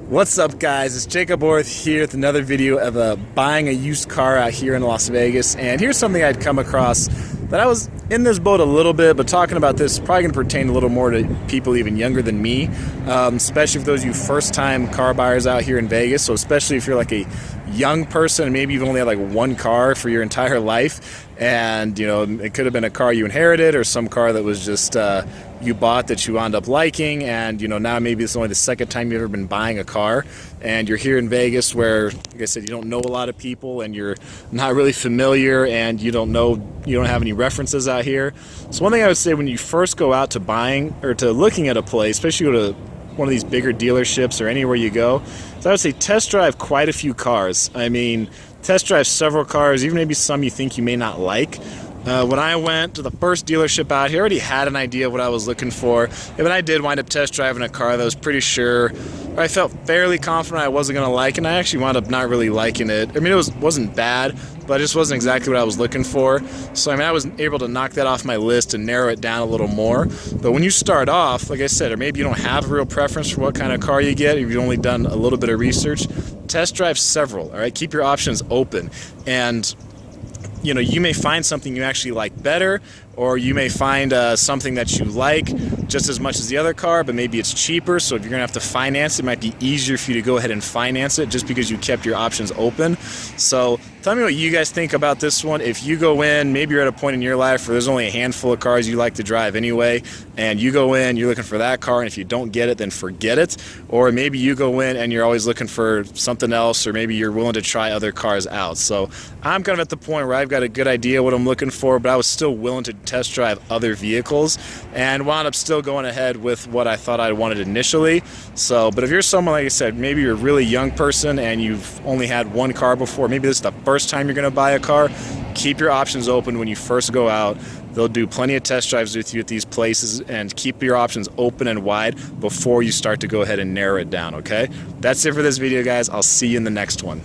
What's up, guys? It's Jacoborth here with another video of buying a used car out here in Las Vegas. And here's something I'd come across that I was in this boat a little bit, but talking about this is probably going to pertain a little more to people even younger than me, especially for those of you first-time car buyers out here in Vegas. So especially if you're like a young person and maybe you've only had like one car for your entire life, and you know it could have been a car you inherited or some car that was just you bought that you wound up liking, and you know now maybe it's only the second time you've ever been buying a car, and you're here in Vegas where, like I said, you don't know a lot of people and you're not really familiar and you don't have any references out here. So one thing I would say when you first go out to buying or to looking at a place, especially go to one of these bigger dealerships or anywhere you go, so I would say test drive quite a few cars. I mean, test drive several cars, even maybe some you think you may not like. When I went to the first dealership out here, I already had an idea of what I was looking for. And when I did wind up test driving a car that I was pretty sure, or I felt fairly confident I wasn't going to like, and I actually wound up not really liking it. I mean, it wasn't bad, but it just wasn't exactly what I was looking for. So, I mean, I was able to knock that off my list and narrow it down a little more. But when you start off, like I said, or maybe you don't have a real preference for what kind of car you get, if you've only done a little bit of research, test drive several, all right? Keep your options open. And you know, you may find something you actually like better, or you may find something that you like just as much as the other car, but maybe it's cheaper. So if you're gonna have to finance it, it might be easier for you to go ahead and finance it just because you kept your options open. So tell me what you guys think about this one. If you go in, maybe you're at a point in your life where there's only a handful of cars you like to drive anyway, and you go in, you're looking for that car, and if you don't get it, then forget it. Or maybe you go in and you're always looking for something else, or maybe you're willing to try other cars out. So I'm kind of at the point where I've got a good idea what I'm looking for, but I was still willing to test drive other vehicles and wound up still going ahead with what I thought I wanted initially. So, but if you're someone, like I said, maybe you're a really young person and you've only had one car before, maybe this is the first time you're going to buy a car, keep your options open when you first go out. They'll do plenty of test drives with you at these places, and keep your options open and wide before you start to go ahead and narrow it down, okay? That's it for this video, guys. I'll see you in the next one.